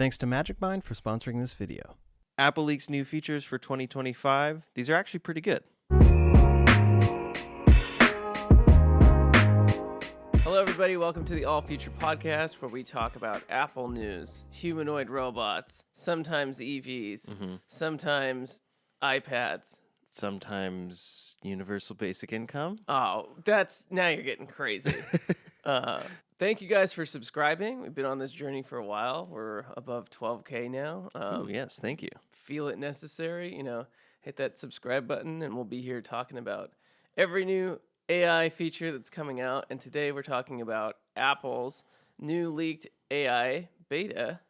Thanks to Magicmine for sponsoring this video. Apple leaks new features for 2025. These are actually pretty good. Hello, everybody. Welcome to the All Future Podcast, where we talk about Apple news, humanoid robots, sometimes EVs, sometimes iPads. Sometimes universal basic income. Oh, now you're getting crazy. Thank you guys for subscribing. We've been on this journey for a while. We're above 12K now. Yes, thank you. Feel it necessary, hit that subscribe button, and we'll be here talking about every new AI feature that's coming out. And today we're talking about Apple's new leaked AI beta.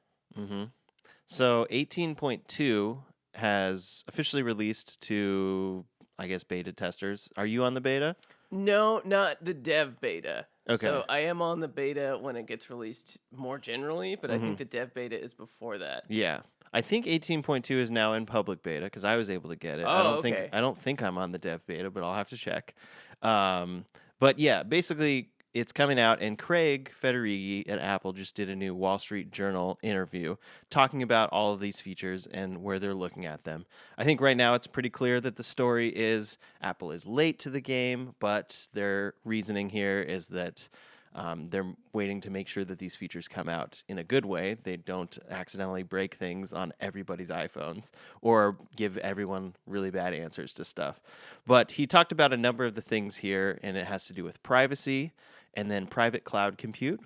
So 18.2 has officially released to, I guess, beta testers. Are you on the beta? No, not the dev beta. Okay. So I am on the beta when it gets released more generally, but I think the dev beta is before that. Yeah. I think 18.2 is now in public beta because I was able to get it. Oh, okay. I don't think I'm on the dev beta, but I'll have to check. But yeah, basically it's coming out, and Craig Federighi at Apple just did a new Wall Street Journal interview talking about all of these features and where they're looking at them. I think right now it's pretty clear that the story is Apple is late to the game, but their reasoning here is that they're waiting to make sure that these features come out in a good way. They don't accidentally break things on everybody's iPhones or give everyone really bad answers to stuff. But he talked about a number of the things here, and it has to do with privacy and then private cloud compute,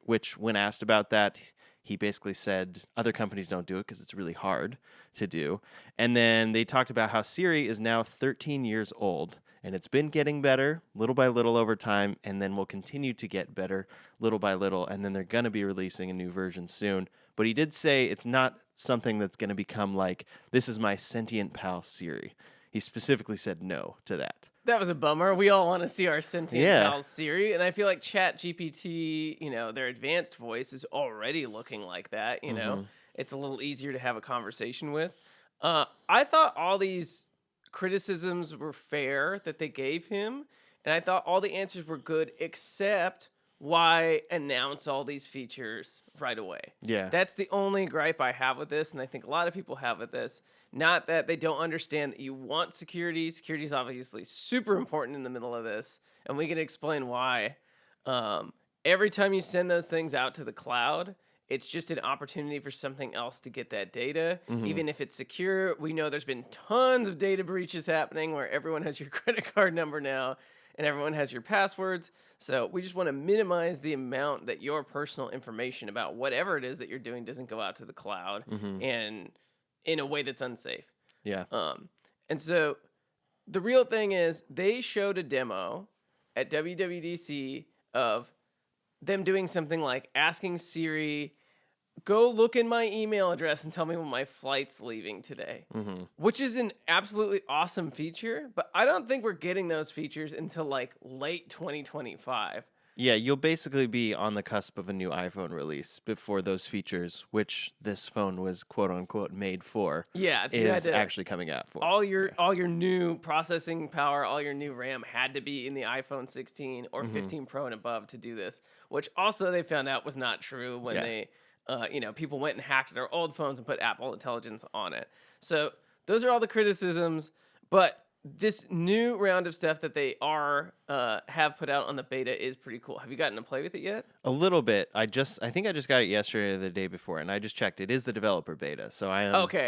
which when asked about that, he basically said other companies don't do it because it's really hard to do. And then they talked about how Siri is now 13 years old, and it's been getting better little by little over time, and then will continue to get better little by little, and then they're going to be releasing a new version soon. But he did say it's not something that's going to become like, this is my sentient pal Siri. He specifically said no to that. That was a bummer. We all want to see our sentient pal Siri, and I feel like Chat GPT, their advanced voice is already looking like that. It's a little easier to have a conversation with. I thought all these criticisms were fair that they gave him, and I thought all the answers were good, except why announce all these features right away? Yeah. That's the only gripe I have with this, and I think a lot of people have with this. Not that they don't understand that you want security. Security is obviously super important in the middle of this, and we can explain why. Every time you send those things out to the cloud, it's just an opportunity for something else to get that data. Even if it's secure, we know there's been tons of data breaches happening where everyone has your credit card number now and everyone has your passwords. So we just want to minimize the amount that your personal information about whatever it is that you're doing doesn't go out to the cloud and in a way that's unsafe. Yeah. And so the real thing is they showed a demo at WWDC of them doing something like asking Siri, go look in my email address and tell me when my flight's leaving today, which is an absolutely awesome feature, but I don't think we're getting those features until like late 2025. Yeah, you'll basically be on the cusp of a new iPhone release before those features, which this phone was quote unquote made for, is actually coming out for. All your new processing power, all your new RAM had to be in the iPhone 16 or 15 Pro and above to do this, which also they found out was not true when they people went and hacked their old phones and put Apple Intelligence on it. So those are all the criticisms, but this new round of stuff that they have put out on the beta is pretty cool. Have you gotten to play with it yet? A little bit. I think I just got it yesterday or the day before, and I just checked. It is the developer beta, so I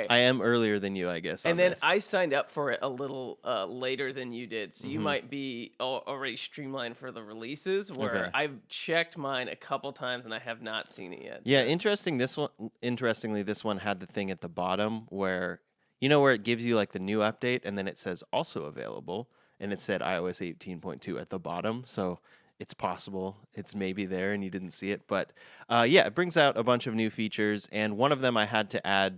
am earlier than you, I guess. And then I signed up for it a little later than you did, so you might be already streamlined for the releases. Where I've checked mine a couple times and I have not seen it yet. Yeah, Interestingly, this one had the thing at the bottom where. You know where it gives you like the new update and then it says also available, and it said iOS 18.2 at the bottom. So it's possible it's maybe there and you didn't see it. But it brings out a bunch of new features, and one of them I had to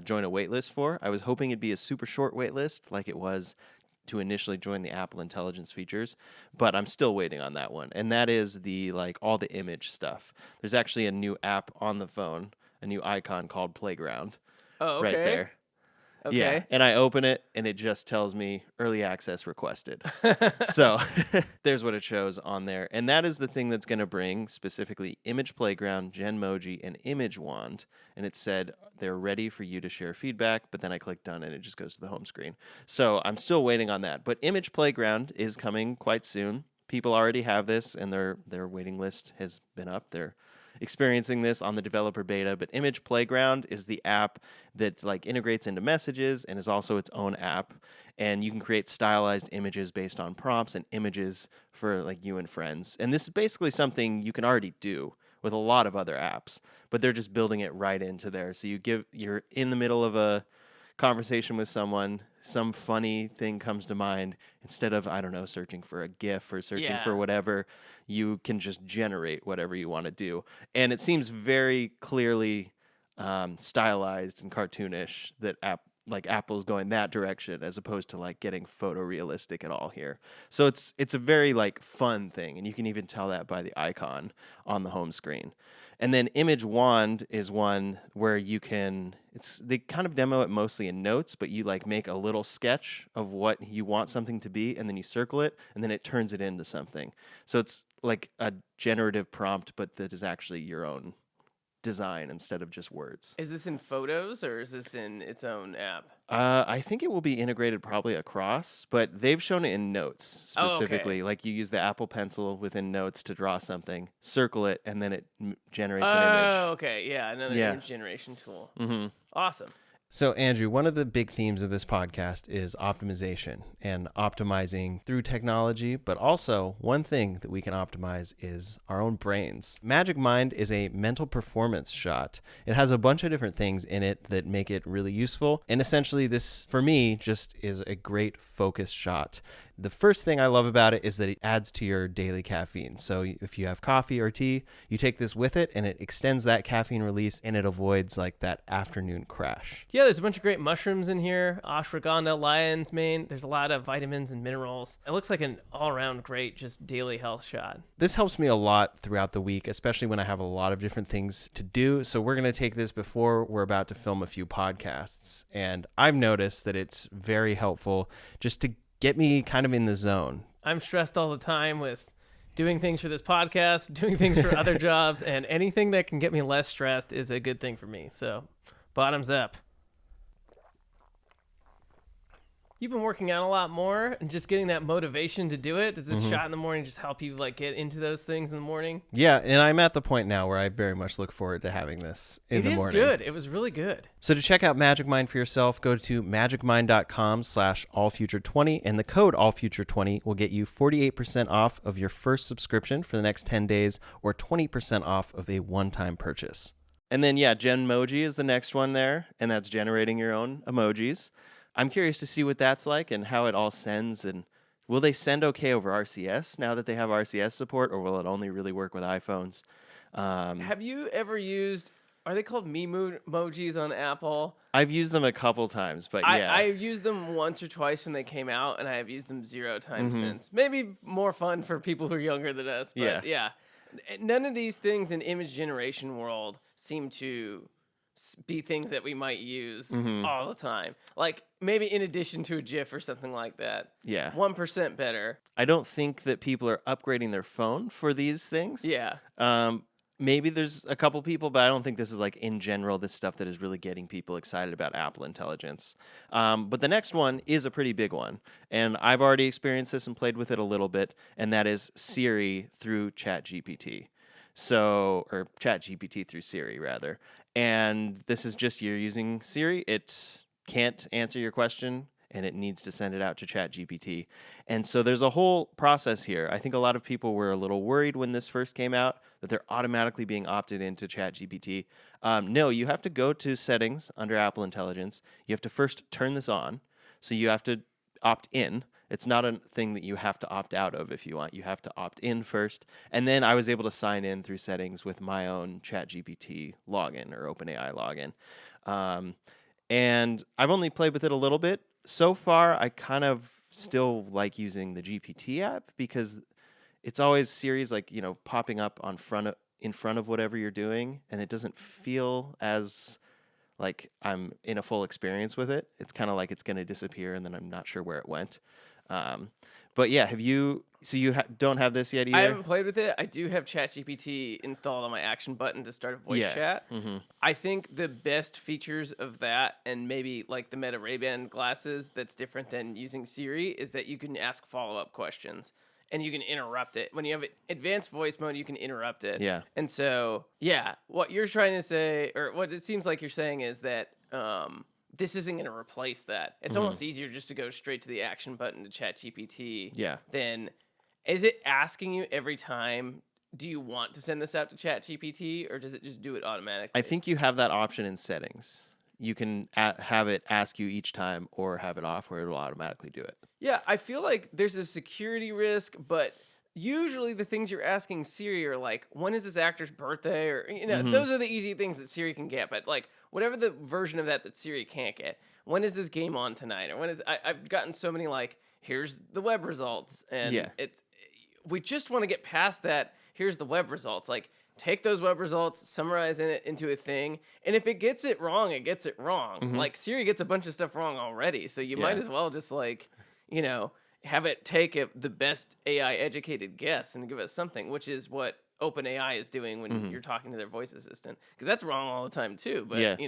join a waitlist for. I was hoping it'd be a super short waitlist like it was to initially join the Apple Intelligence features, but I'm still waiting on that one. And that is all the image stuff. There's actually a new app on the phone, a new icon called Playground. Oh, okay. Right there. Yeah, Okay. and I open it, and it just tells me early access requested. So there's what it shows on there. And that is the thing that's going to bring specifically Image Playground, Genmoji, and Image Wand. And it said they're ready for you to share feedback, but then I click done, and it just goes to the home screen. So I'm still waiting on that. But Image Playground is coming quite soon. People already have this, and their waiting list has been up. They're experiencing this on the developer beta, but Image Playground is the app that like integrates into messages and is also its own app, and you can create stylized images based on prompts and images for like you and friends. And this is basically something you can already do with a lot of other apps, but they're just building it right into there. So you're in the middle of a conversation with someone, some funny thing comes to mind. Instead of, I don't know, searching for a GIF or searching for whatever, you can just generate whatever you want to do. And it seems very clearly stylized and cartoonish that Apple's going that direction as opposed to like getting photorealistic at all here. So it's a very like fun thing, and you can even tell that by the icon on the home screen. And then Image Wand is one where they kind of demo it mostly in Notes, but you like make a little sketch of what you want something to be, and then you circle it, and then it turns it into something. So it's like a generative prompt, but that is actually your own design instead of just words. Is this in Photos or is this in its own app? I think it will be integrated probably across, but they've shown it in Notes specifically. Oh, okay. Like you use the Apple Pencil within Notes to draw something, circle it, and then it generates an image. Oh, okay. Yeah, another image generation tool. Mm-hmm. Awesome. So, Andrew, one of the big themes of this podcast is optimization and optimizing through technology, but also one thing that we can optimize is our own brains. Magicmine is a mental performance shot. It has a bunch of different things in it that make it really useful. And essentially, this, for me, just is a great focus shot. The first thing I love about it is that it adds to your daily caffeine. So if you have coffee or tea, you take this with it and it extends that caffeine release and it avoids like that afternoon crash. Yeah, there's a bunch of great mushrooms in here. Ashwagandha, lion's mane. There's a lot of vitamins and minerals. It looks like an all-around great just daily health shot. This helps me a lot throughout the week, especially when I have a lot of different things to do. So we're going to take this before we're about to film a few podcasts. And I've noticed that it's very helpful just to get me kind of in the zone. I'm stressed all the time with doing things for this podcast, doing things for other jobs, and anything that can get me less stressed is a good thing for me. So, bottoms up. You've been working out a lot more and just getting that motivation to do it. Does this shot in the morning just help you like get into those things in the morning? Yeah, and I'm at the point now where I very much look forward to having this in the morning. It is good. It was really good. So to check out Magicmine for yourself, go to magicmine.com/allfuture20, and the code allfuture20 will get you 48% off of your first subscription for the next 10 days or 20% off of a one-time purchase. And then, Genmoji is the next one there, and that's generating your own emojis. I'm curious to see what that's like and how it all sends, and will they send okay over RCS now that they have RCS support, or will it only really work with iPhones? Have you ever used, are they called emojis on Apple? I've used them a couple times, but yeah. I've used them once or twice when they came out, and I have used them 0 times since. Maybe more fun for people who are younger than us, but yeah. None of these things in image generation world seem to be things that we might use all the time. Like maybe in addition to a GIF or something like that. Yeah. 1% better. I don't think that people are upgrading their phone for these things. Yeah. Maybe there's a couple people, but I don't think this is like in general this stuff that is really getting people excited about Apple Intelligence. But the next one is a pretty big one, and I've already experienced this and played with it a little bit, and that is Siri through ChatGPT. Or ChatGPT through Siri, rather. And this is just you're using Siri. It can't answer your question, and it needs to send it out to ChatGPT. And so there's a whole process here. I think a lot of people were a little worried when this first came out that they're automatically being opted into ChatGPT. No, you have to go to settings under Apple Intelligence. You have to first turn this on. So you have to opt in. It's not a thing that you have to opt out of if you want. You have to opt in first. And then I was able to sign in through settings with my own ChatGPT login or OpenAI login. And I've only played with it a little bit. So far, I kind of still like using the GPT app because it's always Siri's like, popping up in front of whatever you're doing. And it doesn't feel as like I'm in a full experience with it. It's kind of like it's going to disappear, and then I'm not sure where it went. But yeah, have you? So you don't have this yet I either? haven't played with it. I do have ChatGPT installed on my action button to start a voice Yeah. chat. Mm-hmm. I think the best features of that, and maybe like the Meta Ray-Ban glasses that's different than using Siri, is that you can ask follow-up questions and you can interrupt it. When you have advanced voice mode, you can interrupt it. Yeah. And so, yeah, what you're trying to say, or what it seems like you're saying, is that this isn't going to replace that. It's almost easier just to go straight to the action button to ChatGPT. Yeah. Than, is it asking you every time, do you want to send this out to ChatGPT, or does it just do it automatically? I think you have that option in settings. You can have it ask you each time, or have it off where it'll automatically do it. Yeah, I feel like there's a security risk, but usually the things you're asking Siri are like, when is this actor's birthday? Or, those are the easy things that Siri can get. But like, whatever the version of that Siri can't get, when is this game on tonight? Or when is, I've gotten so many like, here's the web results. And we just want to get past that. Here's the web results. Like, take those web results, summarize it into a thing, and if it gets it wrong, it gets it wrong. Like, Siri gets a bunch of stuff wrong already, so you might as well just, like, have it take the best AI educated guess and give us something, which is what OpenAI is doing when you're talking to their voice assistant. Because that's wrong all the time, too, but,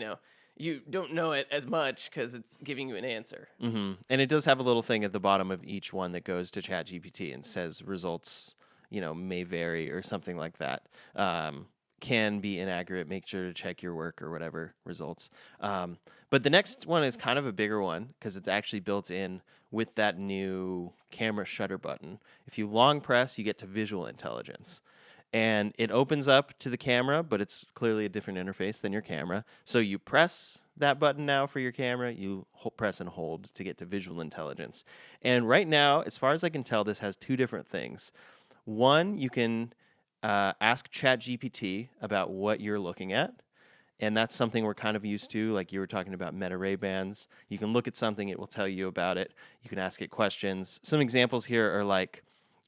you don't know it as much because it's giving you an answer. Mm-hmm. And it does have a little thing at the bottom of each one that goes to ChatGPT and says results, may vary or something like that. Can be inaccurate. Make sure to check your work or whatever results. But the next one is kind of a bigger one because it's actually built in with that new camera shutter button. If you long press, you get to visual intelligence. And it opens up to the camera, but it's clearly a different interface than your camera. So you press that button now for your camera, you press and hold to get to visual intelligence. And right now, as far as I can tell, this has two different things. One, you can ask ChatGPT about what you're looking at. And that's something we're kind of used to. Like you were talking about Meta Ray-Bans. You can look at something, it will tell you about it. You can ask it questions. Some examples here are like,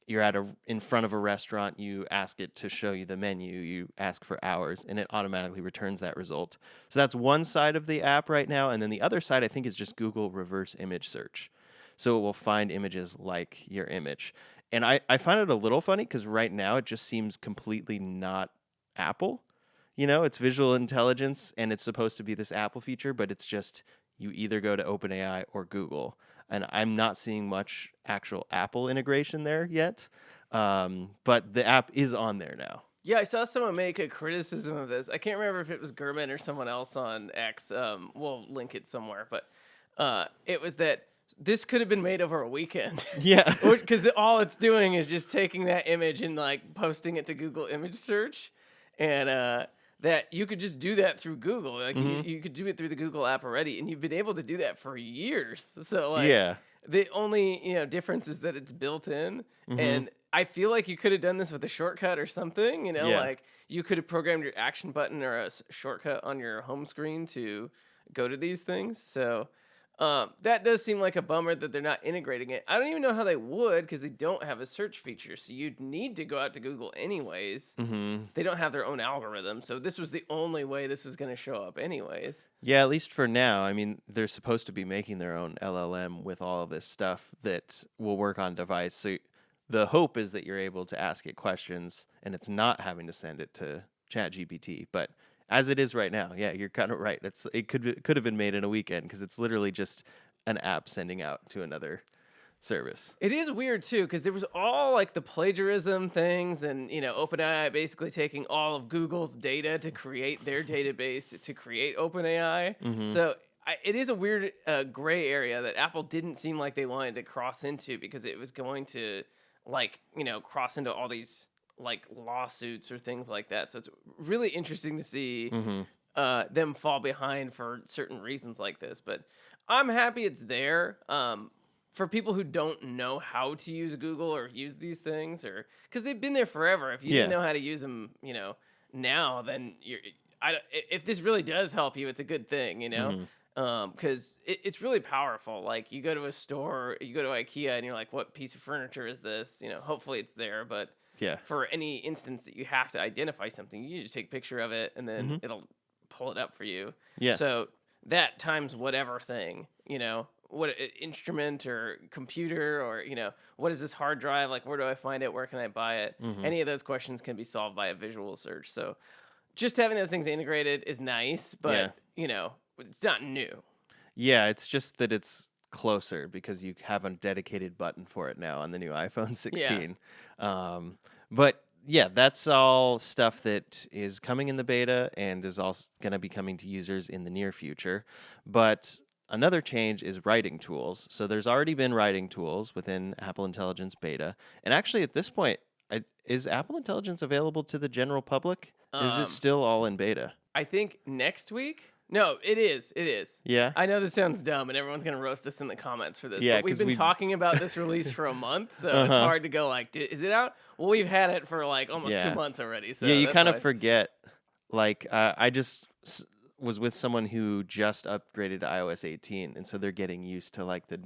you're in front of a restaurant, you ask it to show you the menu, you ask for hours, and it automatically returns that result. So that's one side of the app right now, and then the other side, I think, is just Google reverse image search. So it will find images like your image. And I find it a little funny because right now it just seems completely not Apple. It's visual intelligence, and it's supposed to be this Apple feature, but it's just you either go to OpenAI or Google. And I'm not seeing much actual Apple integration there yet, but the app is on there now. Yeah, I saw someone make a criticism of this. I can't remember if it was Gurman or someone else on X. We'll link it somewhere, but it was that this could have been made over a weekend. Yeah. Because all it's doing is just taking that image and like posting it to Google image search, and that you could just do that through Google. Like you could do it through the Google app already, and you've been able to do that for years. So like, the only difference is that it's built in, and I feel like you could have done this with a shortcut or something. Like you could have programmed your action button or a shortcut on your home screen to go to these things. So that does seem like a bummer that they're not integrating it. I don't even know how they would because they don't have a search feature. So you'd need to go out to Google anyways. They don't have their own algorithm. So this was the only way this was going to show up anyways. Yeah, at least for now. I mean, they're supposed to be making their own LLM with all of this stuff that will work on device. So the hope is that you're able to ask it questions and it's not having to send it to ChatGPT. But as it is right now, yeah, you're kind of right. It could have been made in a weekend because it's literally just an app sending out to another service. It is weird too because there was all like the plagiarism things, and OpenAI basically taking all of Google's data to create their database to create OpenAI. So it is a weird gray area that Apple didn't seem like they wanted to cross into because it was going to cross into all these like lawsuits or things like that. So it's really interesting to see them fall behind for certain reasons like this. But I'm happy it's there. For people who don't know how to use Google or use these things, or because they've been there forever. If you didn't know how to use them, now, then if this really does help you, it's a good thing, because it's really powerful. Like you go to a store, you go to IKEA, and you're like, "What piece of furniture is this?" Hopefully it's there, but for any instance that you have to identify something, you just take a picture of it, and then it'll pull it up for you. Yeah. So that times whatever thing, what instrument or computer or, what is this hard drive? Like, where do I find it? Where can I buy it? Any of those questions can be solved by a visual search. So just having those things integrated is nice, but, it's not new. Yeah, it's just that it's closer because you have a dedicated button for it now on the new iPhone 16. But yeah, that's all stuff that is coming in the beta and is also going to be coming to users in the near future. But another change is writing tools. So there's already been writing tools within Apple Intelligence beta. And actually, at this point, is Apple Intelligence available to the general public? Or is it still all in beta? I think next week. No, it is. It is. Yeah. I know this sounds dumb, and everyone's going to roast us in the comments for this. Yeah, but we've been talking about this release for a month, so it's hard to go like, is it out? Well, we've had it for like almost 2 months already. So yeah, you kind of forget. Like, I just was with someone who just upgraded to iOS 18, and so they're getting used to like the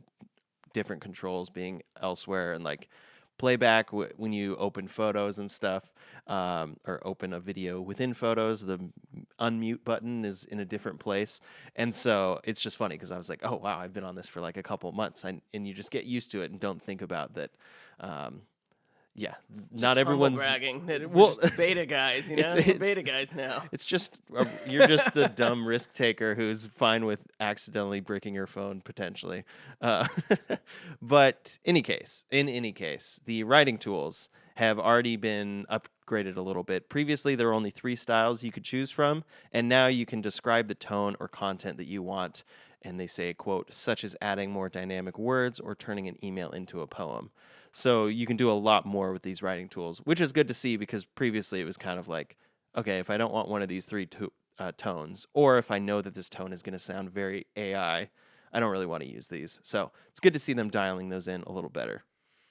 different controls being elsewhere and like playback when you open photos and stuff, or open a video within photos, the unmute button is in a different place. And so it's just funny because I was like, oh, wow, I've been on this for like a couple months. And you just get used to it and don't think about that. Yeah, just not everyone's bragging. Well, just beta guys, We're beta guys now. It's just you're just the dumb risk taker who's fine with accidentally bricking your phone potentially. But in any case, the writing tools have already been upgraded a little bit. Previously, there were only 3 styles you could choose from, and now you can describe the tone or content that you want. And they say, quote, such as adding more dynamic words or turning an email into a poem. So you can do a lot more with these writing tools, which is good to see because previously it was kind of like, okay, if I don't want one of these 3 tones, or if I know that this tone is going to sound very AI, I don't really want to use these. So it's good to see them dialing those in a little better.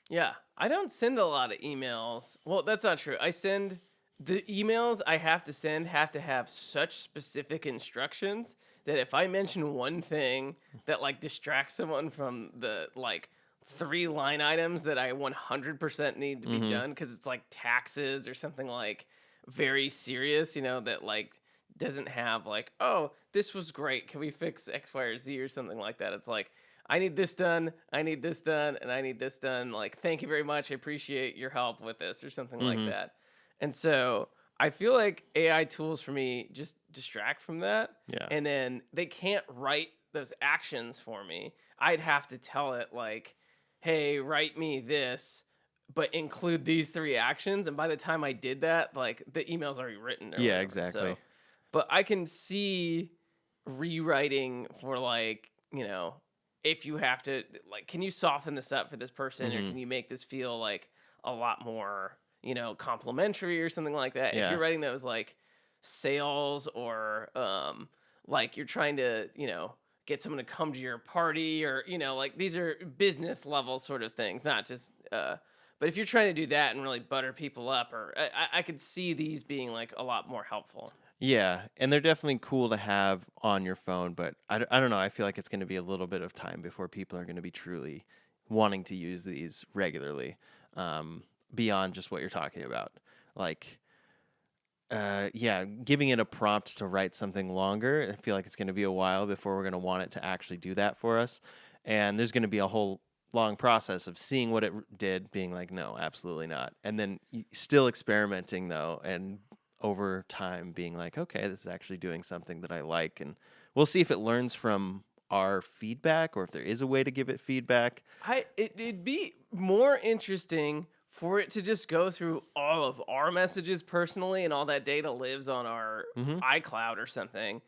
Yeah, I don't send a lot of emails. Well, that's not true. I send the emails I have to send have to have such specific instructions that if I mention one thing that like distracts someone from the like 3 line items that I 100% need to be done because it's like taxes or something like very serious, that like doesn't have like, oh, this was great. Can we fix X, Y, or Z or something like that? It's like, I need this done, I need this done, and I need this done. Like, thank you very much. I appreciate your help with this or something like that. And so I feel like AI tools for me just distract from that. Yeah. And then they can't write those actions for me. I'd have to tell it like, hey, write me this, but include these 3 actions. And by the time I did that, like the email's already written. Or whatever. Exactly. So, but I can see rewriting for like, if you have to, like, can you soften this up for this person or can you make this feel like a lot more, complimentary or something like that? Yeah. If you're writing those like sales or like you're trying to, get someone to come to your party or, like these are business level sort of things, not just, but if you're trying to do that and really butter people up or I could see these being like a lot more helpful. Yeah, and they're definitely cool to have on your phone, but I don't know. I feel like it's going to be a little bit of time before people are going to be truly wanting to use these regularly, beyond just what you're talking about. Like, giving it a prompt to write something longer, I feel like it's going to be a while before we're going to want it to actually do that for us. And there's going to be a whole long process of seeing what it did, being like, no, absolutely not. And then still experimenting, though, and over time being like, okay, this is actually doing something that I like. And we'll see if it learns from our feedback or if there is a way to give it feedback. It'd be more interesting for it to just go through all of our messages personally and all that data lives on our iCloud or something.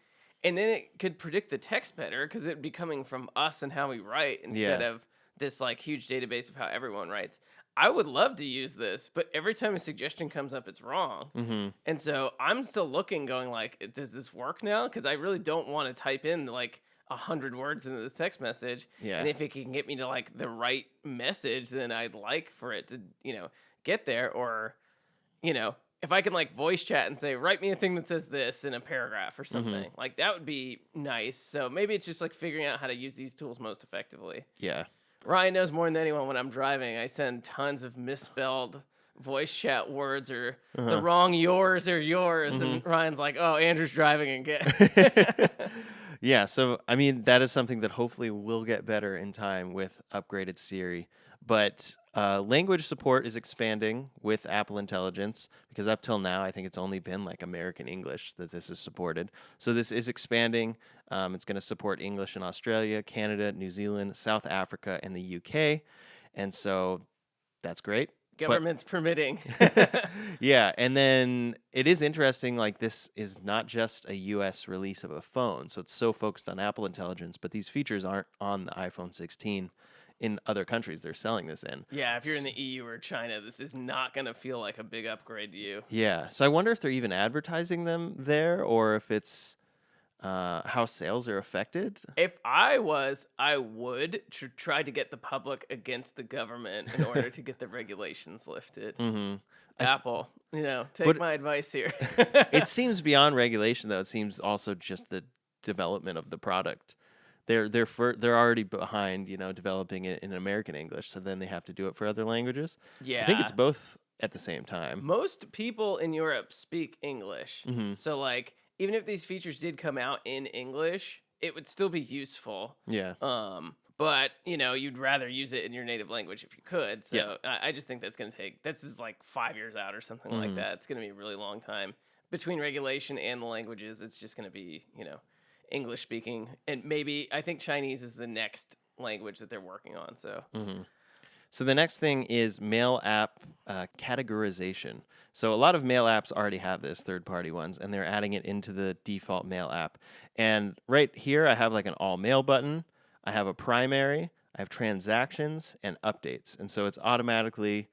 And then it could predict the text better because it'd be coming from us and how we write instead of this like huge database of how everyone writes. I would love to use this, but every time a suggestion comes up, it's wrong. And so I'm still looking, going like, does this work now? Because I really don't want to type in like 100 words into this text message. Yeah. And if it can get me to like the right message, then I'd like for it to, get there. Or, if I can like voice chat and say, write me a thing that says this in a paragraph or something, like that would be nice. So maybe it's just like figuring out how to use these tools most effectively. Yeah. Ryan knows more than anyone when I'm driving. I send tons of misspelled voice chat words or the wrong yours or yours. And Ryan's like, oh, Andrew's driving again. Yeah, so I mean that is something that hopefully will get better in time with upgraded Siri. But language support is expanding with Apple Intelligence because up till now I think it's only been like American English that this is supported. So this is expanding. It's going to support English in Australia, Canada, New Zealand, South Africa, and the UK, and so that's great. Government's permitting. Yeah, and then it is interesting, like this is not just a US release of a phone, so it's so focused on Apple Intelligence, but these features aren't on the iPhone 16 in other countries they're selling this in. Yeah, if you're in the EU or China, this is not going to feel like a big upgrade to you. Yeah, so I wonder if they're even advertising them there or if it's how sales are affected. If I was, I would try to get the public against the government in order to get the regulations lifted. Apple, take my advice here. It seems beyond regulation, though. It seems also just the development of the product. They're already behind, developing it in American English, so then they have to do it for other languages. Yeah, I think it's both at the same time. Most people in Europe speak English, so like even if these features did come out in English, it would still be useful. Yeah. But you'd rather use it in your native language if you could. So Yeah. I just think this is like 5 years out or something like that. It's going to be a really long time between regulation and the languages. It's just going to be English speaking, and maybe I think Chinese is the next language that they're working on. So. So the next thing is mail app categorization. So a lot of mail apps already have this, third-party ones, and they're adding it into the default mail app. And right here, I have like an all mail button. I have a primary. I have transactions and updates. And so it's automatically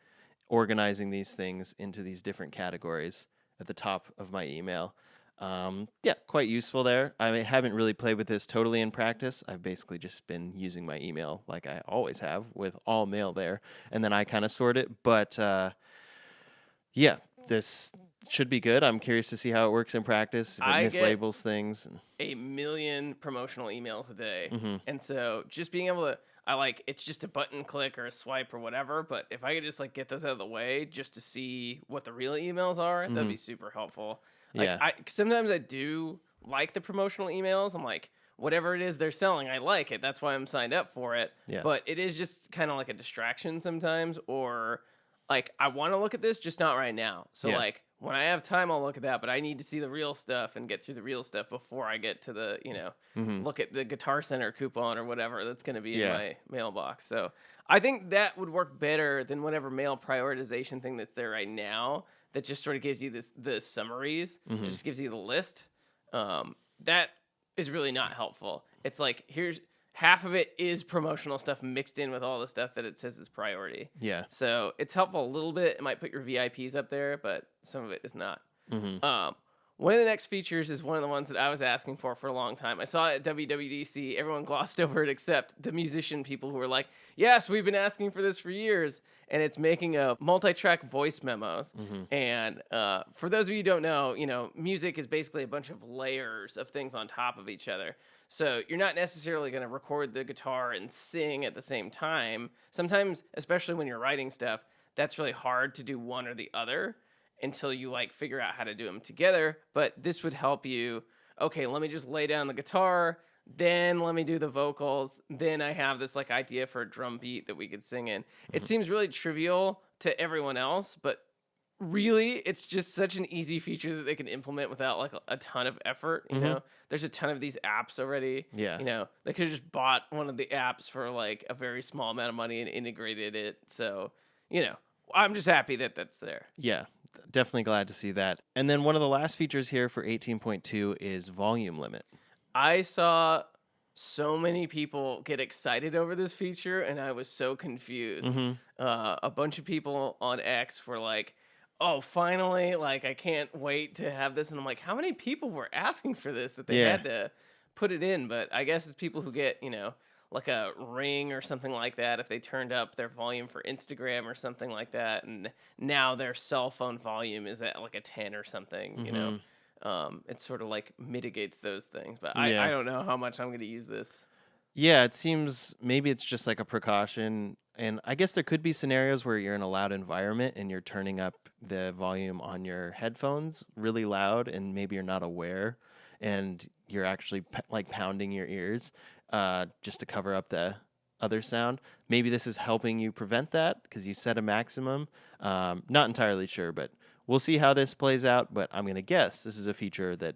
organizing these things into these different categories at the top of my email. Yeah, quite useful there. I haven't really played with this totally in practice. I've basically just been using my email like I always have with all mail there, and then I kind of sort it. But yeah, this should be good. I'm curious to see how it works in practice, if it mislabels things. A million promotional emails a day, and so just being able to, it's just a button click or a swipe or whatever. But if I could just get those out of the way just to see what the real emails are, that'd be super helpful. Yeah. Sometimes I do like the promotional emails. I'm like, whatever it is they're selling, I like it. That's why I'm signed up for it. Yeah. But it is just kind of like a distraction sometimes, or I want to look at this, just not right now. So when I have time, I'll look at that. But I need to see the real stuff and get through the real stuff before I get to the look at the Guitar Center coupon or whatever that's going to be in my mailbox. So I think that would work better than whatever mail prioritization thing that's there right now. That just sort of gives you the summaries. It just gives you the list. That is really not helpful. It's like, here's half of it is promotional stuff mixed in with all the stuff that it says is priority. Yeah. So it's helpful a little bit. It might put your VIPs up there, but some of it is not. One of the next features is one of the ones that I was asking for a long time. I saw it at WWDC. Everyone glossed over it except the musician people who were like, yes, we've been asking for this for years. And it's making a multi-track voice memos. And for those of you who don't know, music is basically a bunch of layers of things on top of each other. So you're not necessarily going to record the guitar and sing at the same time. Sometimes, especially when you're writing stuff, that's really hard to do one or the other until you figure out how to do them together. But this would help you. Okay, let me just lay down the guitar, then let me do the vocals, then I have this idea for a drum beat that we could sing in. It seems really trivial to everyone else, but really it's just such an easy feature that they can implement without a ton of effort. There's a ton of these apps already. Yeah. They could have just bought one of the apps for a very small amount of money and integrated it. So I'm just happy that that's there. Yeah, definitely glad to see that. And then one of the last features here for 18.2 is volume limit. I saw so many people get excited over this feature, and I was so confused. A bunch of people on X were like, oh, finally, I can't wait to have this. And I'm like, how many people were asking for this that they had to put it in? But I guess it's people who get, a Ring or something like that, if they turned up their volume for Instagram or something like that, and now their cell phone volume is at a 10 or something, it sort of mitigates those things. But I don't know how much I'm going to use this. Yeah, it seems maybe it's just like a precaution. And I guess there could be scenarios where you're in a loud environment and you're turning up the volume on your headphones really loud, and maybe you're not aware, and you're actually like pounding your ears just to cover up the other sound. Maybe this is helping you prevent that because you set a maximum. Not entirely sure, but we'll see how this plays out. But I'm going to guess this is a feature that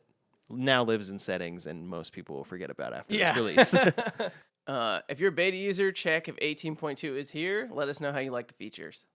now lives in settings and most people will forget about after this release. If you're a beta user, check if 18.2 is here. Let us know how you like the features.